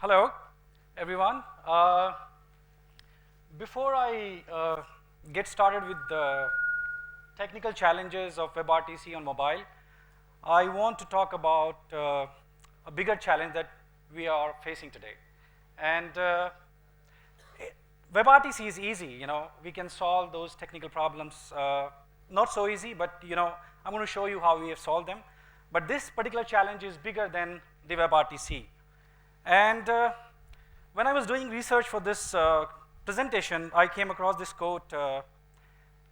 Hello, everyone. Before I get started with the technical challenges of WebRTC on mobile, I want to talk about a bigger challenge that we are facing today. And WebRTC is easy, we can solve those technical problems. Not so easy, but I'm going to show you how we have solved them. But this particular challenge is bigger than the WebRTC. And when I was doing research for this presentation, I came across this quote,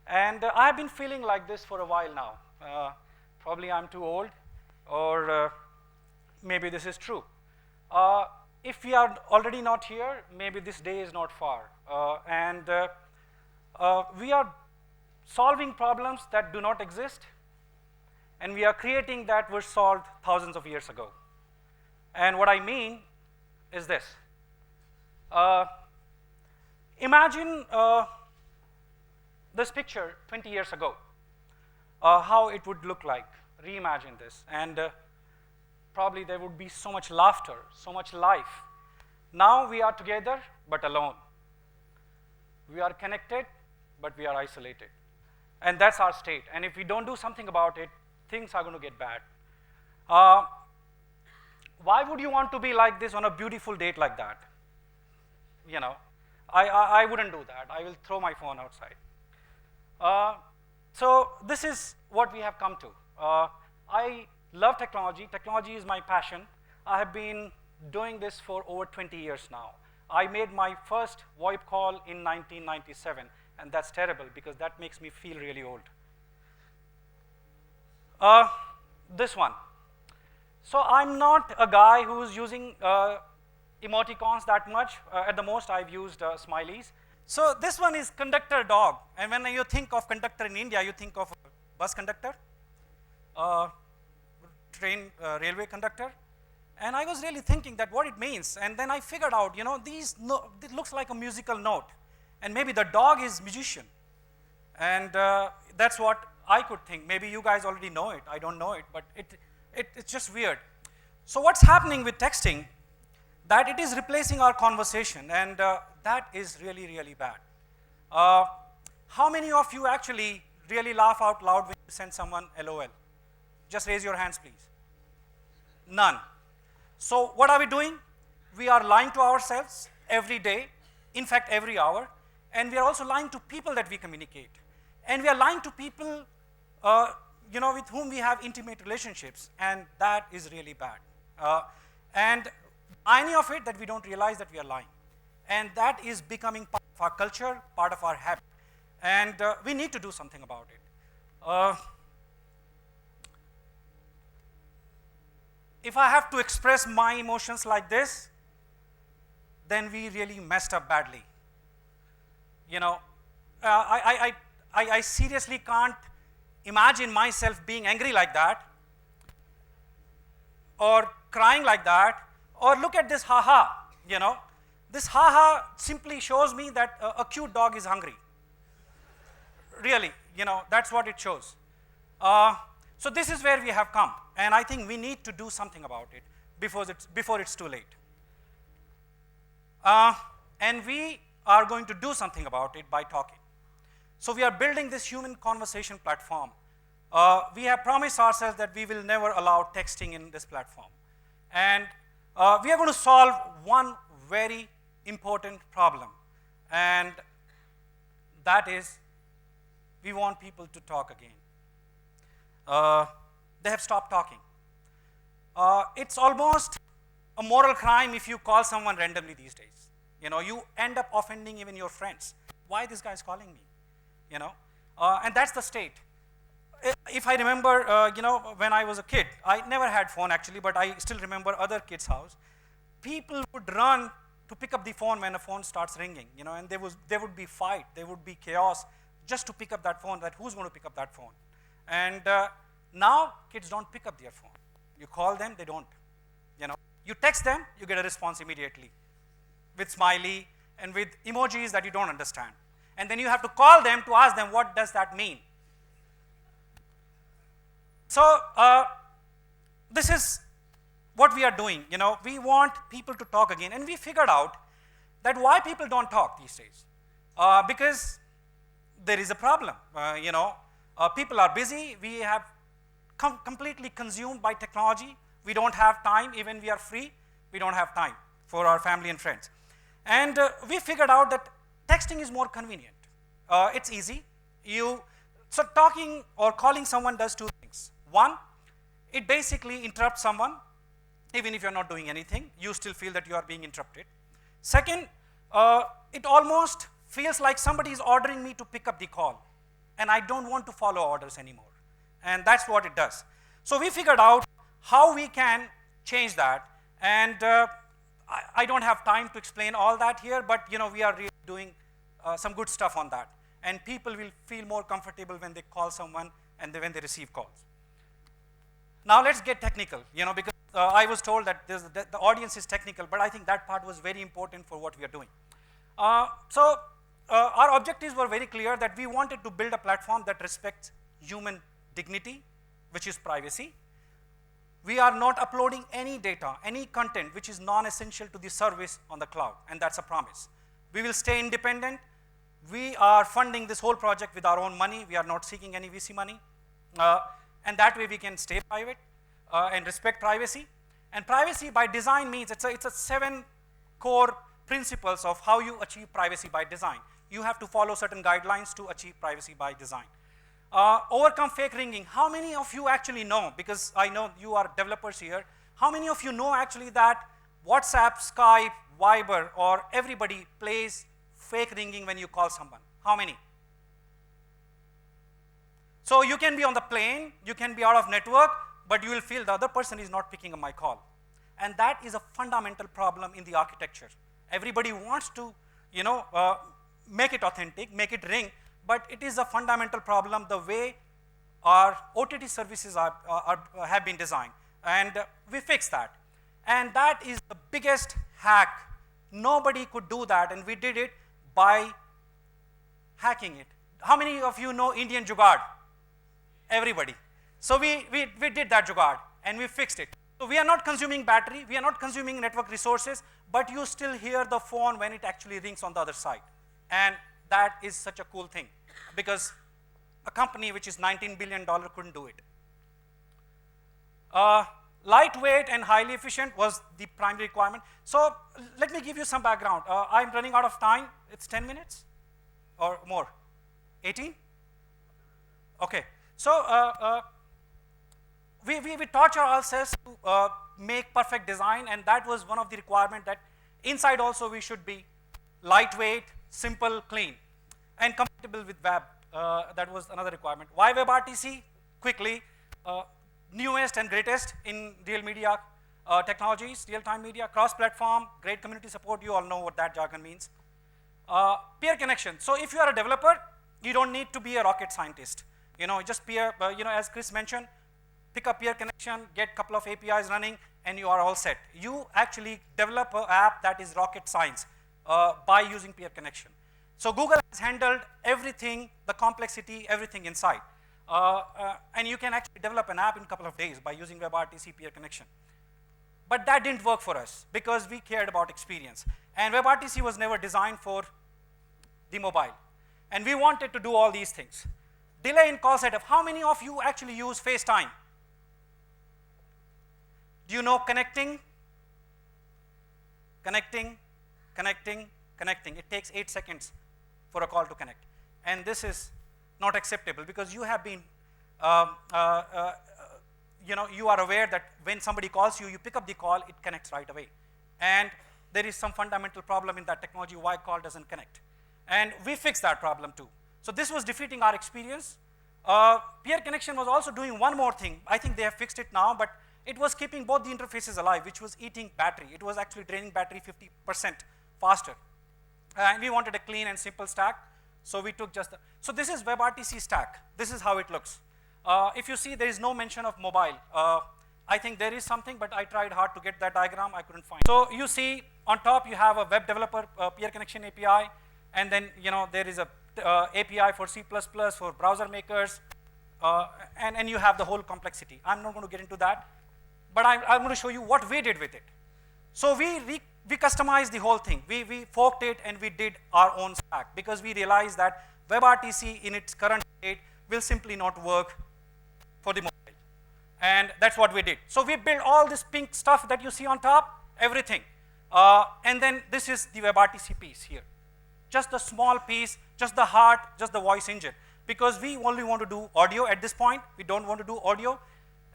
and I have been feeling like this for a while now. Probably I'm too old, or maybe this is true. If we are already not here, maybe this day is not far. And we are solving problems that do not exist, and we are creating that were solved thousands of years ago. And what I mean is this. Imagine this picture 20 years ago, how it would look like. Reimagine this. And probably there would be so much laughter, so much life. Now we are together, but alone. We are connected, but we are isolated. And that's our state. And if we don't do something about it, things are going to get bad. Why would you want to be like this on a beautiful date like that? I wouldn't do that. I will throw my phone outside. So this is what we have come to. I love technology. Technology is my passion. I have been doing this for over 20 years now. I made my first VoIP call in 1997, and that's terrible because that makes me feel really old. This one. So I'm not a guy who's using emoticons that much. At the most, I've used smileys. So this one is conductor dog. And when you think of conductor in India, you think of a bus conductor, train, railway conductor. And I was really thinking that what it means. And then I figured out, it looks like a musical note. And maybe the dog is musician. And that's what I could think. Maybe you guys already know it. I don't know it, but it's just weird. So what's happening with texting, that it is replacing our conversation, and that is really, really bad. How many of you actually really laugh out loud when you send someone LOL? Just raise your hands, please. None. So what are we doing? We are lying to ourselves every day, in fact, every hour, and we are also lying to people that we communicate. And we are lying to people with whom we have intimate relationships, and that is really bad. And any of it that we don't realize that we are lying. And that is becoming part of our culture, part of our habit. And we need to do something about it. If I have to express my emotions like this, then we really messed up badly. I seriously can't imagine myself being angry like that, or crying like that, or look at this haha, This haha simply shows me that a cute dog is hungry. Really, that's what it shows. So this is where we have come, and I think we need to do something about it before it's too late. And we are going to do something about it by talking. So we are building this human conversation platform. We have promised ourselves that we will never allow texting in this platform. And we are going to solve one very important problem. And that is, we want people to talk again. They have stopped talking. It's almost a moral crime if you call someone randomly these days. You end up offending even your friends. Why this guy is calling me? And that's the state. If I remember, when I was a kid, I never had phone actually, but I still remember other kids' house. People would run to pick up the phone when a phone starts ringing, and there would be fight, there would be chaos just to pick up that phone, that who's going to pick up that phone. And now kids don't pick up their phone. You call them, they don't. You text them, you get a response immediately with smiley and with emojis that you don't understand. And then you have to call them to ask them, what does that mean? So this is what we are doing, we want people to talk again. And we figured out that why people don't talk these days. Because there is a problem. People are busy. We have completely consumed by technology. We don't have time. Even we are free, we don't have time for our family and friends. And we figured out that texting is more convenient. It's easy. So talking or calling someone does two things. One, it basically interrupts someone. Even if you're not doing anything, you still feel that you are being interrupted. Second, it almost feels like somebody is ordering me to pick up the call, and I don't want to follow orders anymore. And that's what it does. So we figured out how we can change that, and I don't have time to explain all that here, but we are really doing some good stuff on that. And people will feel more comfortable when they call someone and when they receive calls. Now let's get technical, because I was told that the audience is technical, but I think that part was very important for what we are doing. So our objectives were very clear, that we wanted to build a platform that respects human dignity, which is privacy. We are not uploading any data, any content which is non-essential to the service on the cloud, and that's a promise. We will stay independent. We are funding this whole project with our own money. We are not seeking any VC money. And that way we can stay private and respect privacy. And privacy by design means it's a 7 core principles of how you achieve privacy by design. You have to follow certain guidelines to achieve privacy by design. Overcome fake ringing. How many of you actually know, because I know you are developers here, how many of you know actually that WhatsApp, Skype, Viber, or everybody plays fake ringing when you call someone? How many? So you can be on the plane, you can be out of network, but you will feel the other person is not picking up my call. And that is a fundamental problem in the architecture. Everybody wants to, make it authentic, make it ring, but it is a fundamental problem the way our OTT services have been designed. And we fixed that. And that is the biggest hack. Nobody could do that, and we did it by hacking it. How many of you know Indian Jugaad? Everybody. So we did that Jugaad, and we fixed it. So we are not consuming battery, we are not consuming network resources, but you still hear the phone when it actually rings on the other side. And that is such a cool thing, because a company which is $19 billion couldn't do it. Lightweight and highly efficient was the primary requirement. So let me give you some background. I'm running out of time. It's 10 minutes or more? 18? Okay. So we torture ourselves to make perfect design, and that was one of the requirements, that inside also we should be lightweight, simple, clean, and compatible with web. That was another requirement. Why WebRTC? Quickly, newest and greatest in real media technologies, real-time media, cross-platform, great community support. You all know what that jargon means. Peer connection. So if you are a developer, you don't need to be a rocket scientist. Just peer, as Chris mentioned, pick up peer connection, get a couple of APIs running, and you are all set. You actually develop an app that is rocket science by using peer connection. So Google has handled everything, the complexity, everything inside. And you can actually develop an app in a couple of days by using WebRTC peer connection. But that didn't work for us, because we cared about experience. And WebRTC was never designed for the mobile. And we wanted to do all these things. Delay in call setup. How many of you actually use FaceTime? Do you know connecting? Connecting, connecting, connecting. It takes 8 seconds for a call to connect. And this is not acceptable, because you have been, you are aware that when somebody calls you, you pick up the call, it connects right away. And there is some fundamental problem in that technology why call doesn't connect. And we fixed that problem too. So this was defeating our experience. Peer connection was also doing one more thing. I think they have fixed it now, but it was keeping both the interfaces alive, which was eating battery. It was actually draining battery 50% faster. And we wanted a clean and simple stack, so we took just the, so this is WebRTC stack. This is how it looks. If you see, there is no mention of mobile. I think there is something, but I tried hard to get that diagram, I couldn't find it. So you see, on top you have a web developer peer connection API, and then there is a API for C++, for browser makers, and you have the whole complexity. I'm not going to get into that. but I'm going to show you what we did with it. So we customized the whole thing. We forked it and we did our own stack because we realized that WebRTC in its current state will simply not work for the mobile. And that's what we did. So we built all this pink stuff that you see on top, everything. And then this is the WebRTC piece here. Just the small piece, just the heart, just the voice engine. Because we only want to do audio at this point. We don't want to do audio.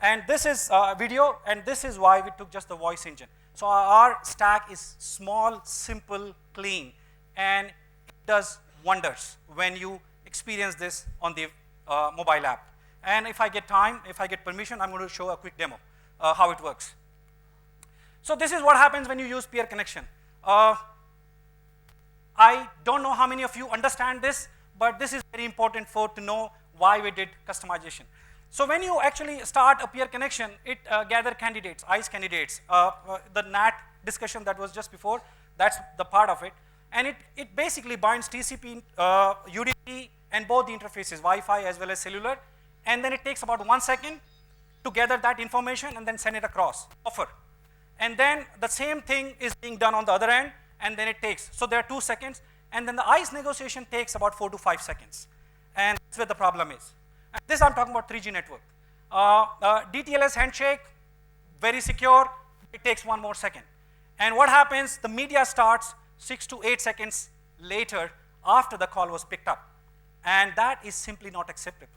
And this is video, and this is why we took just the voice engine. So our stack is small, simple, clean, and it does wonders when you experience this on the mobile app. And if I get time, if I get permission, I'm going to show a quick demo how it works. So this is what happens when you use peer connection. I don't know how many of you understand this, but this is very important to know why we did customization. So when you actually start a peer connection, it gather candidates, ICE candidates. The NAT discussion that was just before, that's the part of it. And it basically binds TCP, UDP, and both the interfaces, Wi-Fi as well as cellular. And then it takes about 1 second to gather that information and then send it across, offer. And then the same thing is being done on the other end, and then it takes. So there are 2 seconds, and then the ICE negotiation takes about 4 to 5 seconds. And that's where the problem is. And this I'm talking about 3G network. DTLS handshake, very secure, it takes 1 more second. And what happens, the media starts 6 to 8 seconds later after the call was picked up. And that is simply not acceptable.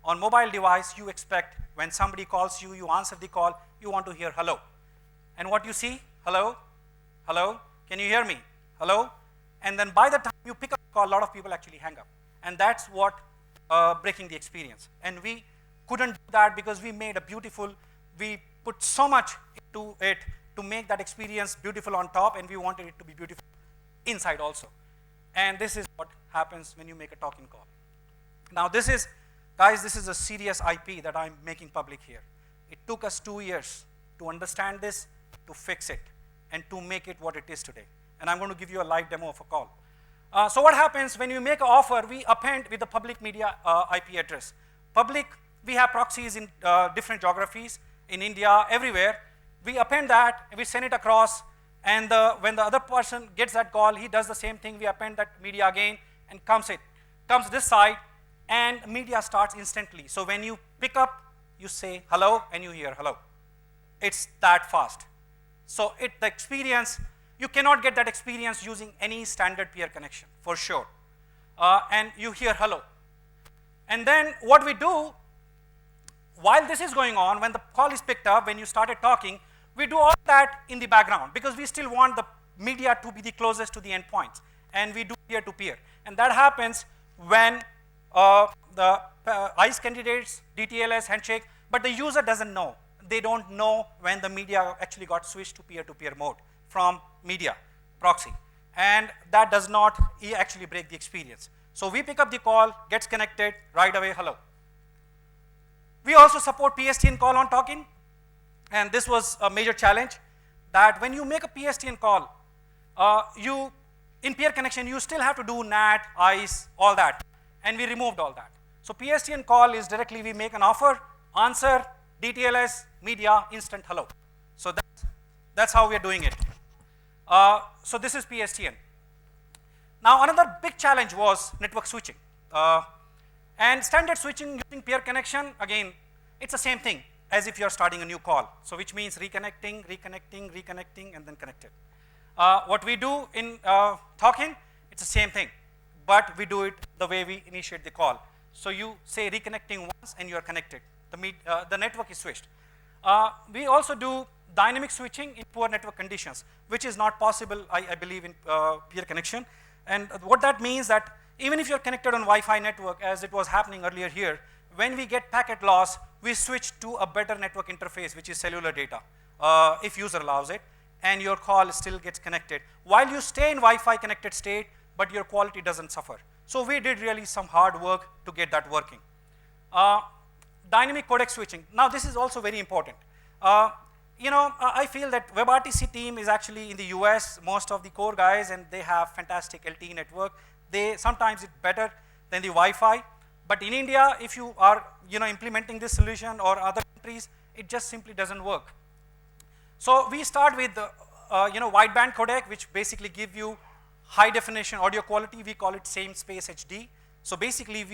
On mobile device, you expect when somebody calls you, you answer the call, you want to hear hello. And what you see, hello, hello, can you hear me, hello? And then by the time you pick up the call, a lot of people actually hang up. And that's what breaking the experience. And we couldn't do that because we made a beautiful, we put so much into it to make that experience beautiful on top, and we wanted it to be beautiful inside also. And this is what happens when you make a talking call. Now this is, guys, this is a serious IP that I'm making public here. It took us 2 years to understand this, to fix it, and to make it what it is today. And I'm going to give you a live demo of a call. So what happens when you make an offer, we append with the public media IP address. Public, we have proxies in different geographies, in India, everywhere. We append that, we send it across, and when the other person gets that call, he does the same thing. We append that media again, and comes this side, and media starts instantly. So when you pick up, you say hello, and you hear hello. It's that fast. So the experience, you cannot get that experience using any standard peer connection, for sure. And you hear hello. And then what we do, while this is going on, when the call is picked up, when you started talking, we do all that in the background because we still want the media to be the closest to the endpoints. And we do peer-to-peer. And that happens when the ICE candidates, DTLS, handshake, but the user doesn't know. They don't know when the media actually got switched to peer-to-peer mode from media proxy. And that does not actually break the experience. So we pick up the call, gets connected, right away, hello. We also support PSTN call on talking. And this was a major challenge, that when you make a PSTN call, in peer connection, you still have to do NAT, ICE, all that. And we removed all that. So PSTN call is directly, we make an offer, answer, DTLS, media, instant hello. So that's how we are doing it. So this is PSTN. Now another big challenge was network switching. And standard switching using peer connection, again, it's the same thing as if you're starting a new call. So which means reconnecting, reconnecting, reconnecting, and then connected. What we do in talking, it's the same thing, but we do it the way we initiate the call. So you say reconnecting once and you're connected. The network is switched. We also do dynamic switching in poor network conditions, which is not possible, I believe, in peer connection. And what that means that even if you're connected on Wi-Fi network, as it was happening earlier here, when we get packet loss, we switch to a better network interface, which is cellular data, if user allows it, and your call still gets connected. While you stay in Wi-Fi connected state, but your quality doesn't suffer. So we did really some hard work to get that working. Dynamic codec switching. Now this is also very important. I feel that WebRTC team is actually in the US, most of the core guys, and they have fantastic LTE network. Sometimes it's better than the Wi-Fi. But in India, if you are implementing this solution or other countries, it just simply doesn't work. So we start with wideband codec, which basically give you high definition audio quality. We call it same space HD. So basically,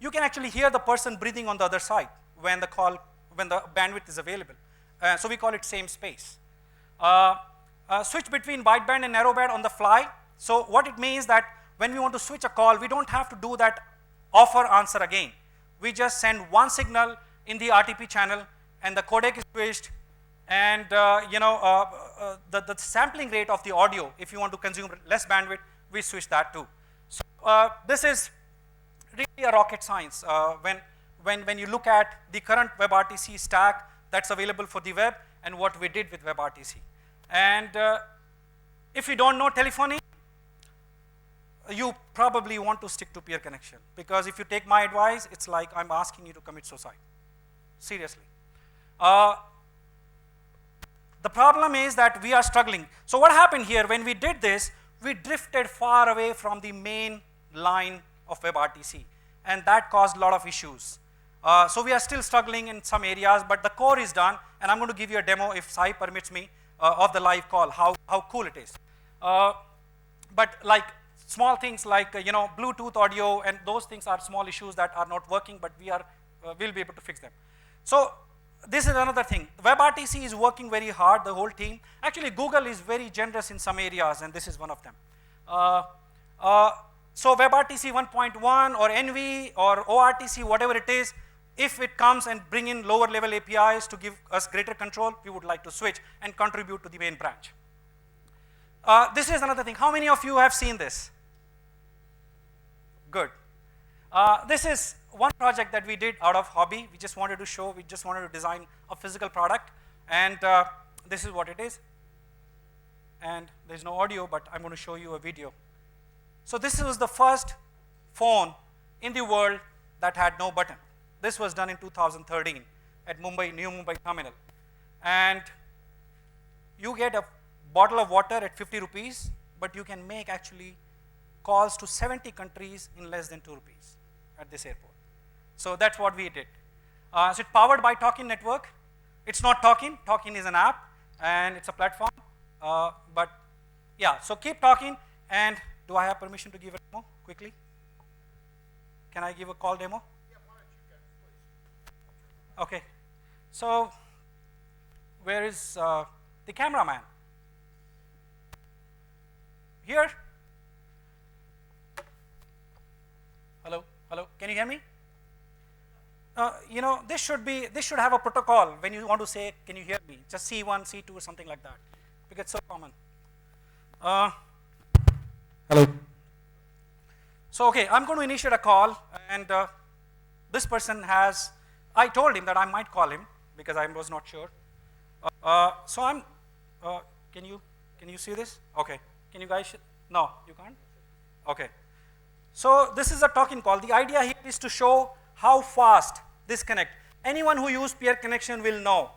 you can actually hear the person breathing on the other side when the bandwidth is available. So we call it same space. Switch between wideband and narrowband on the fly. So what it means that when we want to switch a call, we don't have to do that offer answer again. We just send one signal in the RTP channel, and the codec is switched, and the sampling rate of the audio, if you want to consume less bandwidth, we switch that too. So this is really a rocket science when you look at the current WebRTC stack that's available for the web and what we did with WebRTC. And if you don't know telephony, you probably want to stick to peer connection, because if you take my advice, it's like I'm asking you to commit suicide. Seriously. The problem is that we are struggling. So what happened here, when we did this, we drifted far away from the main line of WebRTC, and that caused a lot of issues. So we are still struggling in some areas, but the core is done, and I'm going to give you a demo, if Sai permits me, of the live call, how cool it is. But like small things like Bluetooth audio, and those things are small issues that are not working, but we'll be able to fix them. So this is another thing. WebRTC is working very hard, the whole team. Actually, Google is very generous in some areas, and this is one of them. So WebRTC 1.1 or NV or ORTC, whatever it is, if it comes and bring in lower level APIs to give us greater control, we would like to switch and contribute to the main branch. This is another thing. How many of you have seen this? Good. This is one project that we did out of hobby. We just wanted to show, we just wanted to design a physical product, and this is what it is. And there's no audio, but I'm going to show you a video. So this was the first phone in the world that had no button. This was done in 2013 at New Mumbai terminal. And you get a bottle of water at 50 rupees, but you can make actually calls to 70 countries in less than 2 rupees at this airport. So that's what we did. So it's powered by Talkin network. It's not Talkin. Talkin is an app, and it's a platform. But yeah, so keep talking. And do I have permission to give a demo quickly? Can I give a call demo? Yeah, why don't you go, please? Okay. So where is the cameraman? Here? Hello? Hello? Can you hear me? This should have a protocol when you want to say, can you hear me? Just C1, C2, or something like that, because it's so common. Hello. So okay, I'm going to initiate a call, and this person has, I told him that I might call him because I was not sure. So I'm, can you see this? Okay. Can you guys, no, you can't? Okay. So this is a talking call. The idea here is to show how fast this connect. Anyone who used peer connection will know,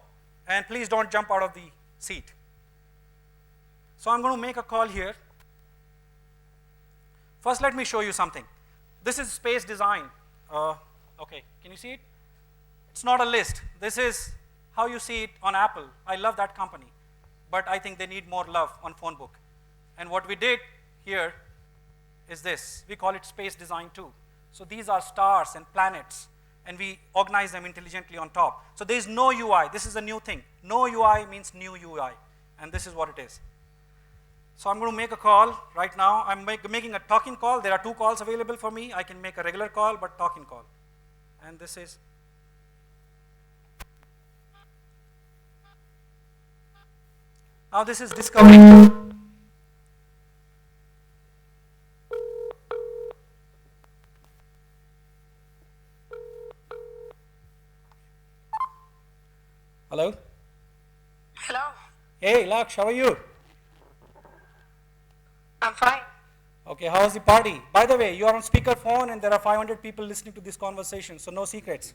and please don't jump out of the seat. So I'm going to make a call here. First, let me show you something. This is space design. Okay, can you see it? It's not a list. This is how you see it on Apple. I love that company, but I think they need more love on phone book. And what we did here is this. We call it space design too. So these are stars and planets, and we organize them intelligently on top. So there is no UI. This is a new thing. No UI means new UI, and this is what it is. So I'm going to make a call right now. I'm making a talking call. There are 2 calls available for me. I can make a regular call, but talking call. And this is. Now this is discovery. Hello? Hello. Hey, Laksh, how are you? I'm fine. Okay, how was the party? By the way, you are on speakerphone and there are 500 people listening to this conversation, so no secrets.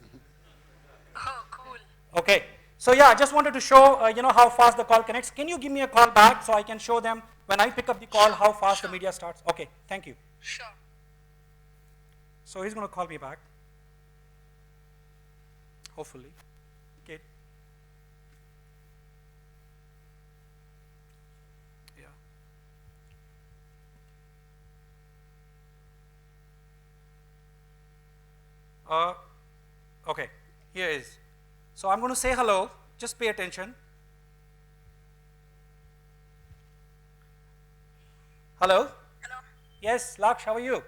Oh, cool. Okay, so yeah, I just wanted to show, how fast the call connects. Can you give me a call back so I can show them when I pick up the call how fast the media starts? Okay, thank you. Sure. So he's going to call me back. Hopefully. Okay. Okay, here is. So I'm going to say hello. Just pay attention. Hello? Hello. Yes, Laksh, how are you?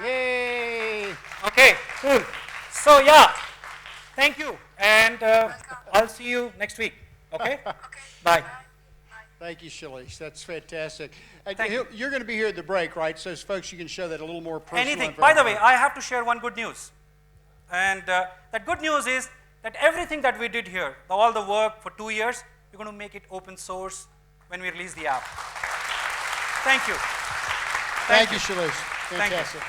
Yay! Okay, cool. So yeah, thank you. And I'll see you next week. Okay? Okay. Bye. Thank you, Shailesh. That's fantastic. And Thank you. you're going to be here at the break, right? So folks, you can show that a little more personal. Anything. By the way, I have to share one good news. And that good news is that everything that we did here, all the work for 2 years, we're going to make it open source when we release the app. Thank you. Thank you, Shailesh. Thank you. Fantastic.